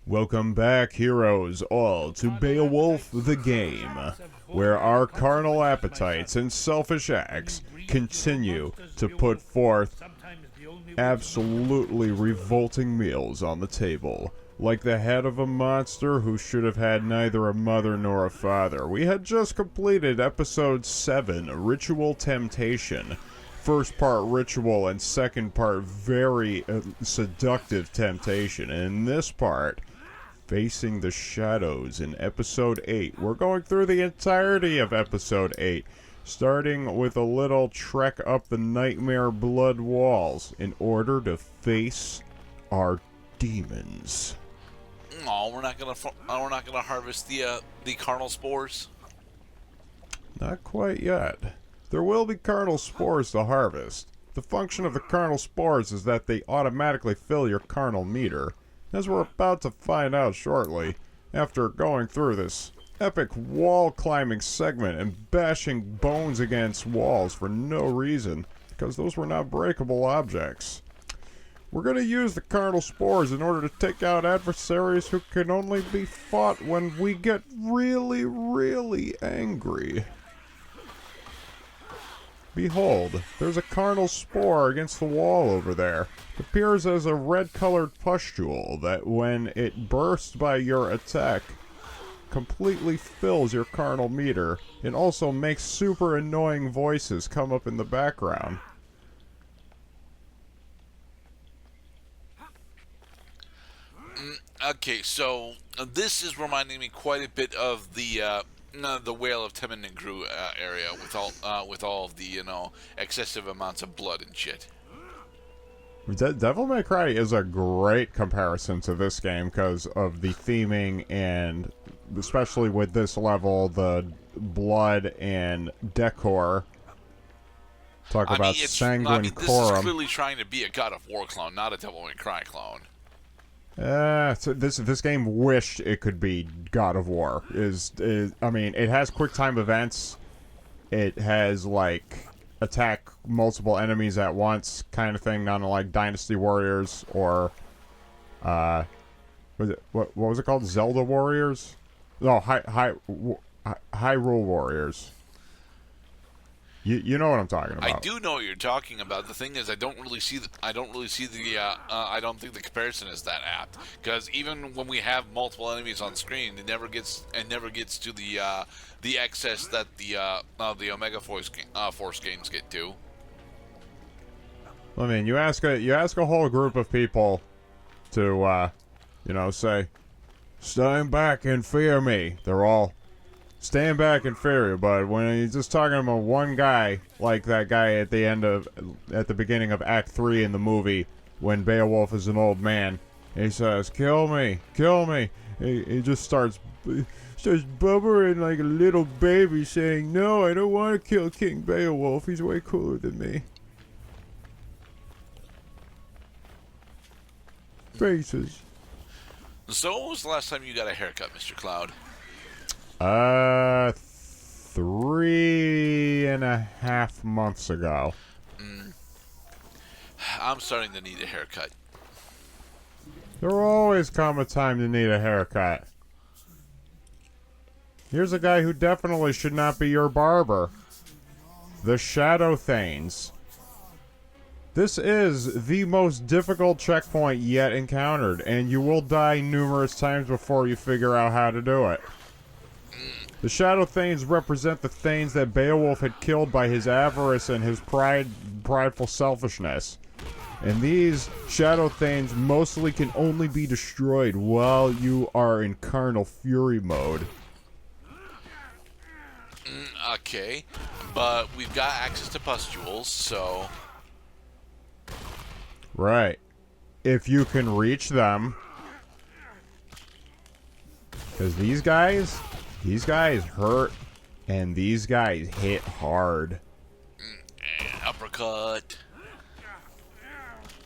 Welcome back, heroes, all to Beowulf the game, where our carnal appetites and selfish acts continue to put forth absolutely revolting meals on the table, like the head of a monster who should have had neither a mother nor a father. We had just completed episode 7, Ritual Temptation. First part ritual and second part very seductive temptation. And in this part, facing the shadows in episode 8. We're going through the entirety of episode 8, starting with a little trek up the nightmare blood walls in order to face our demons. Oh, we're not gonna harvest the carnal spores. Not quite yet. There will be carnal spores to harvest. The function of the carnal spores is that they automatically fill your carnal meter, as we're about to find out shortly, after going through this epic wall climbing segment and bashing bones against walls for no reason, because those were not breakable objects. We're going to use the carnal spores in order to take out adversaries who can only be fought when we get really, really angry. Behold, there's a carnal spore against the wall over there. It appears as a red-colored pustule that, when it bursts by your attack, completely fills your carnal meter. It also makes super annoying voices come up in the background. Okay, so this is reminding me quite a bit of the Whale of Temenengru area with all of the excessive amounts of blood and shit. Devil May Cry is a great comparison to this game because of the theming and especially with this level, the blood and decor. Talk about sanguine this corum. is clearly trying to be a God of War clone, not a Devil May Cry clone. So this game wished it could be God of War. I mean, it has quick time events. It has like attack multiple enemies at once kind of thing, not unlike Dynasty Warriors or what was it called? Zelda Warriors? No, Hyrule Warriors. You know what I'm talking about. I do know what you're talking about. The thing is, I don't think the comparison is that apt, because even when we have multiple enemies on screen, it never gets to the excess that the Omega Force games get to. I mean, you ask a whole group of people to say, stand back and fear me. They're all stand back and fear you, but when you're just talking about one guy, like that guy at the beginning of Act 3 in the movie, when Beowulf is an old man, he says, kill me, kill me. He just starts bubbling like a little baby saying, no, I don't want to kill King Beowulf, he's way cooler than me. Faces. So when was the last time you got a haircut, Mr. Cloud? 3.5 months ago. I'm starting to need a haircut. There always come a time to need a haircut. Here's a guy who definitely should not be your barber. The Shadow Thanes. This is the most difficult checkpoint yet encountered, and you will die numerous times before you figure out how to do it. The Shadow Thanes represent the Thanes that Beowulf had killed by his avarice and his prideful selfishness. And these Shadow Thanes mostly can only be destroyed while you are in carnal fury mode. Okay, but we've got access to pustules, so... Right. If you can reach them. Because these guys hurt, and these guys hit hard. Uppercut.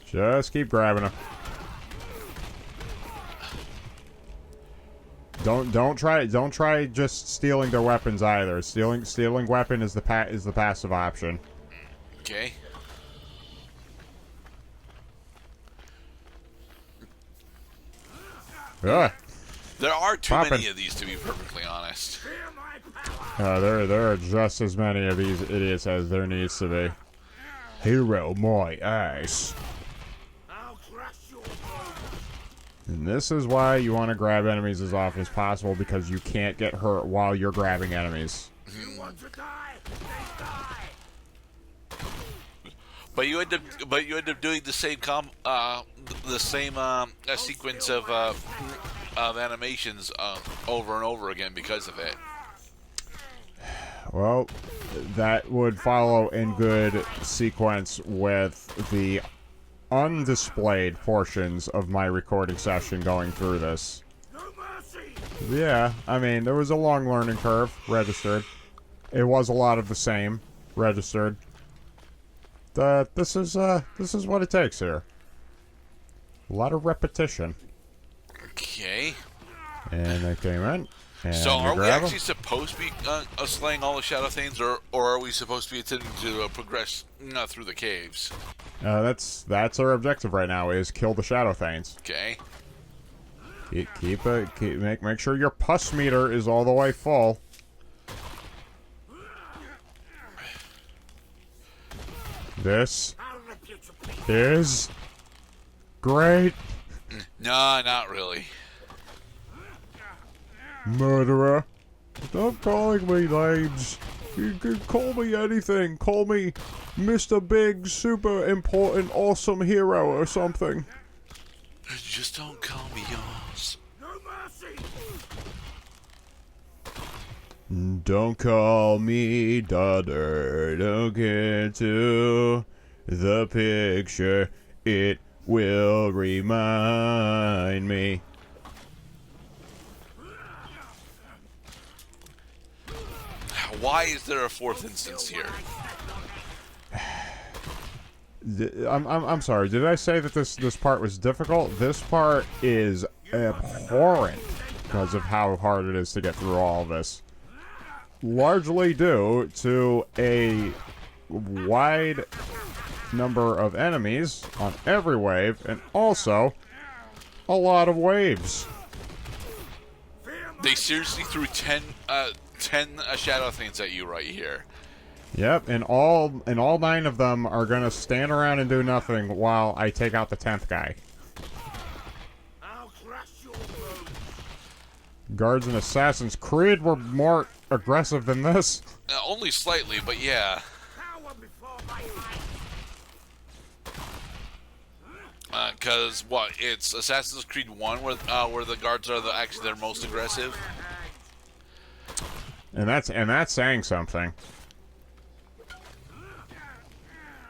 Just keep grabbing them. Don't try just stealing their weapons either. Stealing weapon is the passive option. Okay. Ugh. There are too Poppin'. many of these, to be perfectly honest. There are just as many of these idiots as there needs to be. Hero my ass. And this is why you want to grab enemies as often as possible, because you can't get hurt while you're grabbing enemies. But you end up doing the same sequence of animations over and over again because of it. Well, that would follow in good sequence with the undisplayed portions of my recording session going through this. Yeah, I mean, there was a long learning curve, registered. It was a lot of the same, registered. This is what it takes here. A lot of repetition. Okay. And I came in. And So are we grab actually supposed to be slaying all the Shadow Thanes, or are we supposed to be attempting to progress through the caves? That's our objective right now, is kill the Shadow Thanes. Okay. Make sure your pus meter is all the way full. This is great. No, not really. Murderer. Stop calling me names. You can call me anything. Call me Mr. Big, super important, awesome hero or something. Just don't call me yours. Don't call me daughter. Don't get into the picture. It will remind me. Why is there a fourth instance here? I'm sorry. Did I say that this part was difficult? This part is abhorrent because of how hard it is to get through all of this. Largely due to a wide number of enemies on every wave, and also a lot of waves. They seriously threw 10 Shadow Thanes at you right here. Yep, and all 9 of them are gonna stand around and do nothing while I take out the 10th guy. Guards in Assassin's Creed were more aggressive than this. Only slightly, but yeah. Because what? It's Assassin's Creed 1 where the guards are actually their most aggressive. And that's saying something.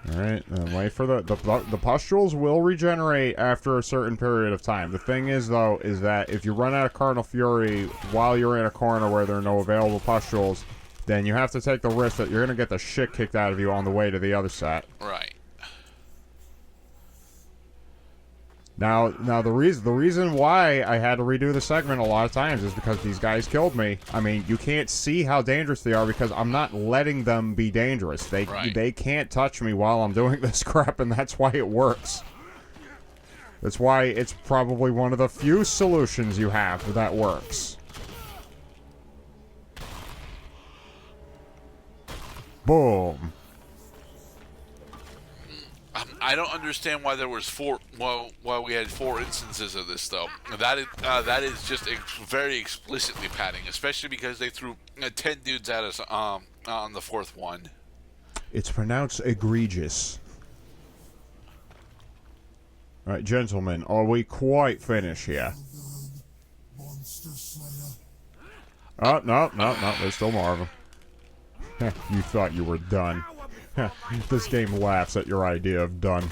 Alright, then wait for the pustules will regenerate after a certain period of time. The thing is, though, is that if you run out of Cardinal Fury while you're in a corner where there are no available pustules, then you have to take the risk that you're going to get the shit kicked out of you on the way to the other set. Right. Now the reason why I had to redo the segment a lot of times is because these guys killed me. I mean, you can't see how dangerous they are because I'm not letting them be dangerous. They can't touch me while I'm doing this crap, and that's why it works. That's why it's probably one of the few solutions you have that works. Boom. I don't understand why there was why we had 4 instances of this, though. That is just very explicitly padding, especially because they threw 10 dudes at us on the 4th one. It's pronounced egregious. All right, gentlemen, are we quite finished here? Oh, no, there's still more of them. You thought you were done. This game laughs at your idea of done.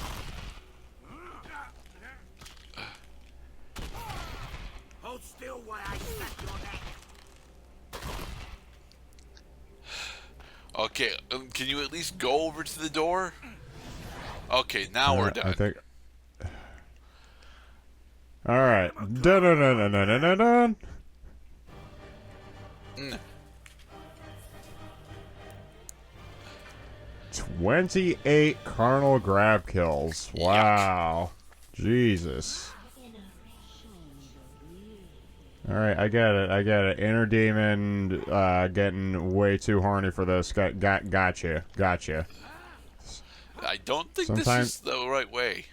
Hold still while I snap your neck. Okay, can you at least go over to the door? Okay, now we're done. I think. All right. Dun dun dun dun dun dun dun. 28 carnal grab kills. Wow. Jesus. Alright, I get it. I get it. Inner demon getting way too horny for this. Gotcha. Gotcha. I don't think Sometimes- this is the right way.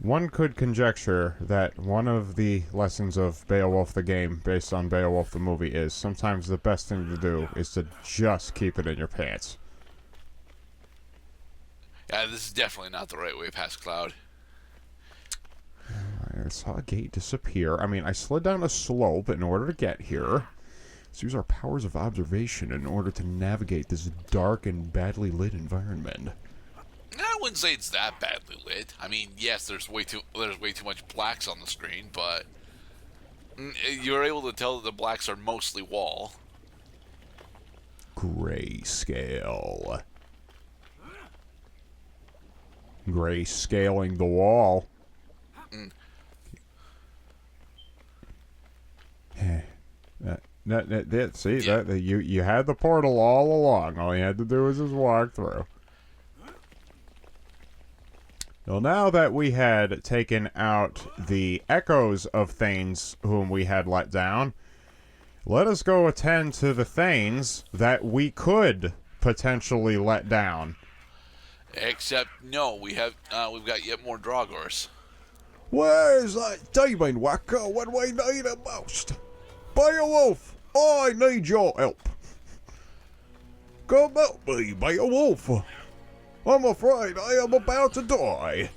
One could conjecture that one of the lessons of Beowulf the game, based on Beowulf the movie, is sometimes the best thing to do is to just keep it in your pants. Yeah, this is definitely not the right way past Cloud. I saw a gate disappear. I mean, I slid down a slope in order to get here. Let's use our powers of observation in order to navigate this dark and badly lit environment. I wouldn't say it's that badly lit. I mean, yes, there's way too much blacks on the screen, but you're able to tell that the blacks are mostly wall. Grayscale. Grayscaling the wall. See, Yeah. You had the portal all along. All you had to do was just walk through. Well, now that we had taken out the echoes of Thanes whom we had let down, let us go attend to the Thanes that we could potentially let down. Except, no, we've got yet more Draugrs. Where's that demon whacker when we need him most? Beowulf, I need your help. Come help me, Beowulf. I'm afraid I am about to die.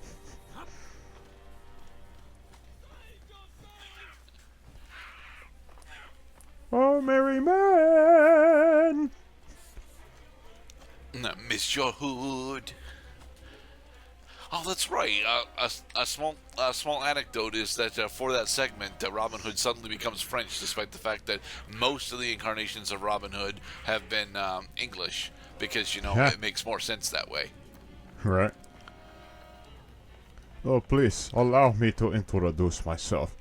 Oh, merry man. Miss your hood. Oh, that's right. A small anecdote is that for that segment, Robin Hood suddenly becomes French, despite the fact that most of the incarnations of Robin Hood have been English, because it makes more sense that way. Right. Oh, please, allow me to introduce myself.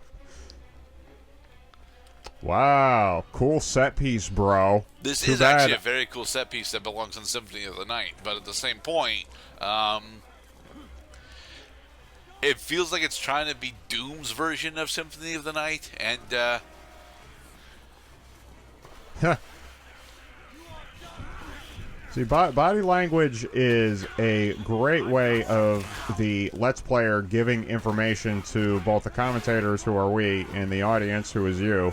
Wow, cool set piece, bro. This Too is bad. actually a very cool set piece that belongs in Symphony of the Night, but at the same point, it feels like it's trying to be Doom's version of Symphony of the Night, and See, body language is a great way of the Let's Player giving information to both the commentators, who are we, and the audience, who is you,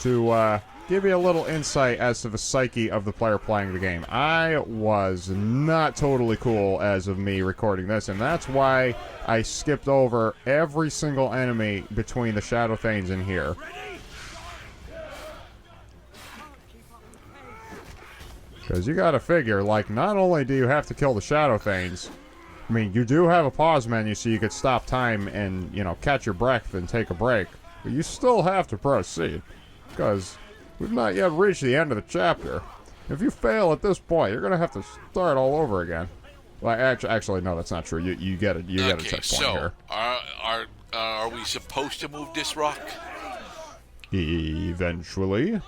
to give you a little insight as to the psyche of the player playing the game. I was not totally cool as of me recording this, and that's why I skipped over every single enemy between the Shadow Thanes in here. Because you gotta figure, like, not only do you have to kill the Shadow Thanes, I mean, you do have a pause menu so you could stop time and, catch your breath and take a break. But you still have to proceed. Because we've not yet reached the end of the chapter. If you fail at this point, you're gonna have to start all over again. Well, actually, no, that's not true. You get a checkpoint here. Are we supposed to move this rock? Eventually.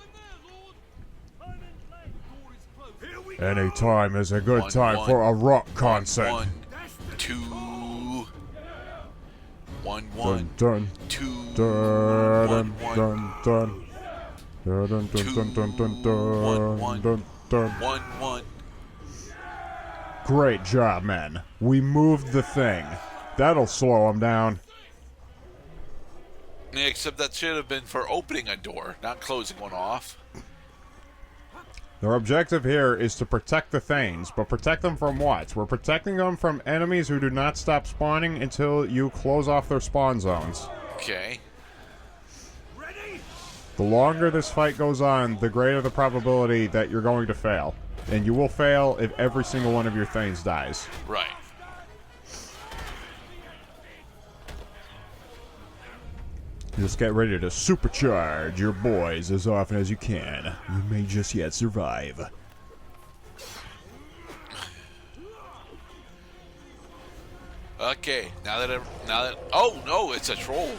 Any time is a good time for a rock concert. 1, 2, 1, Dun 2, dun 1, dun dun dun dun dun dun dun dun dun dun. 1. Great job, men. We moved the thing. That'll slow him down. Except that should have been for opening a door, not closing one off. Their objective here is to protect the Thanes, but protect them from what? We're protecting them from enemies who do not stop spawning until you close off their spawn zones. Okay. The longer this fight goes on, the greater the probability that you're going to fail. And you will fail if every single one of your Thanes dies. Right. Just get ready to supercharge your boys as often as you can. You may just yet survive. Okay. Now that oh no, it's a troll.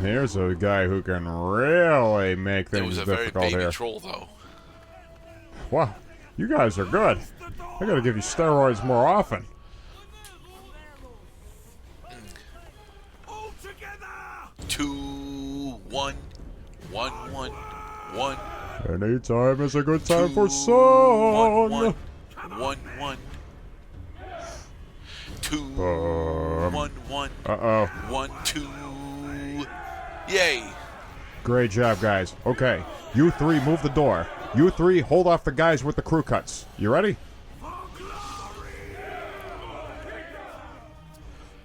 Here's a guy who can really make It things was a very difficult baby here. troll, though. Wow, you guys are good. I gotta give you steroids more often. All together! 2, 1, 1, 1, 1. Any time is a good time for 1, song. 1, 1, 1. 2, 1, 1. Uh-oh. 1, 2. Yay. Great job, guys. Okay, you three move the door. You three hold off the guys with the crew cuts. You ready?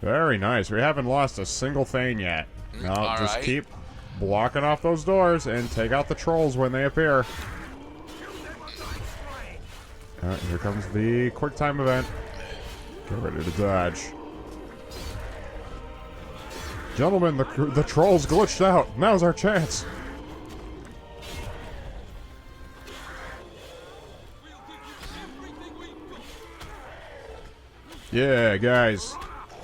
Very nice. We haven't lost a single Thane yet. Now just keep blocking off those doors and take out the trolls when they appear. Here comes the quick time event. Get ready to dodge. Gentlemen, the trolls glitched out. Now's our chance. Yeah, guys.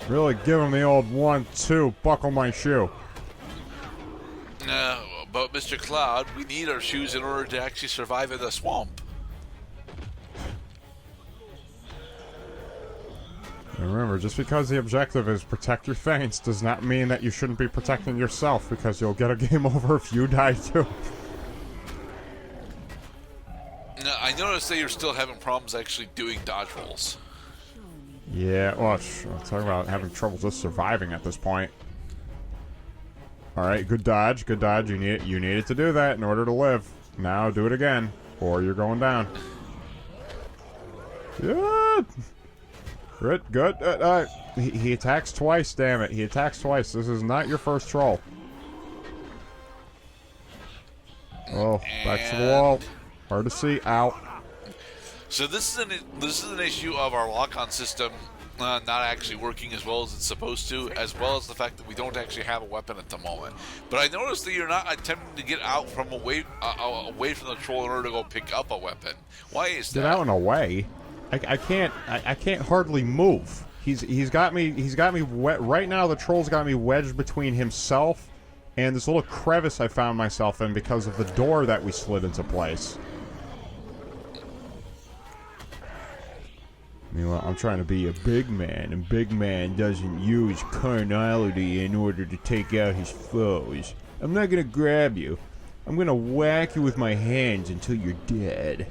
Really give him the old 1-2, buckle my shoe. But Mr. Cloud, we need our shoes in order to actually survive in the swamp. And remember, just because the objective is protect your Thanes does not mean that you shouldn't be protecting yourself, because you'll get a game over if you die too. Now, I noticed that you're still having problems actually doing dodge rolls. Yeah, well, I'm talking about having trouble just surviving at this point. Alright, good dodge, good dodge. You needed to do that in order to live. Now do it again, or you're going down. Good! Good. He attacks twice, damn it. He attacks twice. This is not your first troll. Oh, back to the wall. Hard to see. Ow. So this is an issue of our lock-on system not actually working as well as it's supposed to, as well as the fact that we don't actually have a weapon at the moment. But I noticed that you're not attempting to get out from away from the troll in order to go pick up a weapon. Why is that? Get out and away. I can't hardly move. He's got me right now. The troll's got me wedged between himself and this little crevice I found myself in because of the door that we slid into place. Meanwhile, I'm trying to be a big man, and big man doesn't use carnality in order to take out his foes. I'm not gonna grab you. I'm gonna whack you with my hands until you're dead.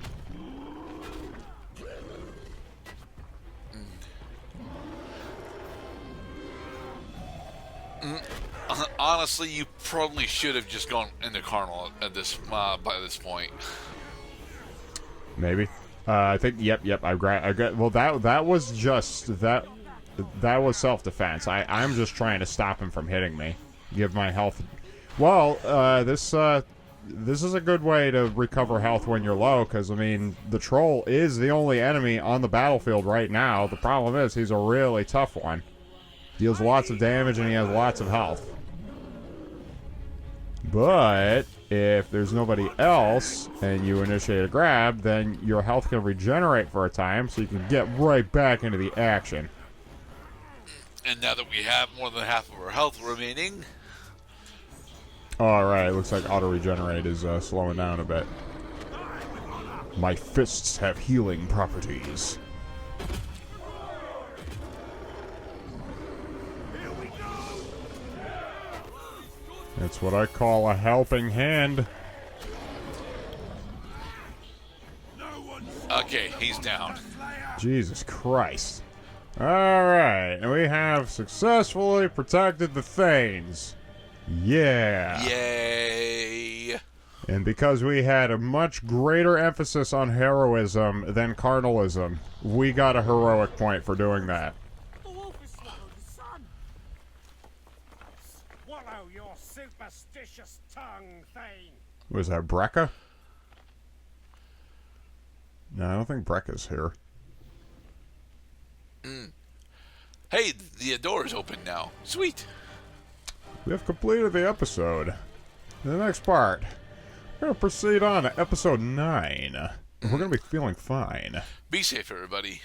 Honestly, you probably should have just gone into carnal at this by this point. Maybe. I think. Yep. I got. Well, that was just that. That was self-defense. I'm just trying to stop him from hitting me. Give my health. Well, this is a good way to recover health when you're low, because I mean the troll is the only enemy on the battlefield right now. The problem is he's a really tough one. Deals lots of damage and he has lots of health. But if there's nobody else and you initiate a grab, then your health can regenerate for a time, so you can get right back into the action. And now that we have more than half of our health remaining... Alright, looks like auto-regenerate is slowing down a bit. My fists have healing properties. It's what I call a helping hand. Okay, he's down. Jesus Christ. Alright, and we have successfully protected the Thanes. Yeah. Yay. And because we had a much greater emphasis on heroism than carnalism, we got a heroic point for doing that. Swallow your superstitious tongue, Thane. Was that Brekka? No, I don't think Brekka's here. Hey, the door is open now. Sweet. We have completed the episode. In the next part, we're going to proceed on to episode 9. We're going to be feeling fine. Be safe, everybody.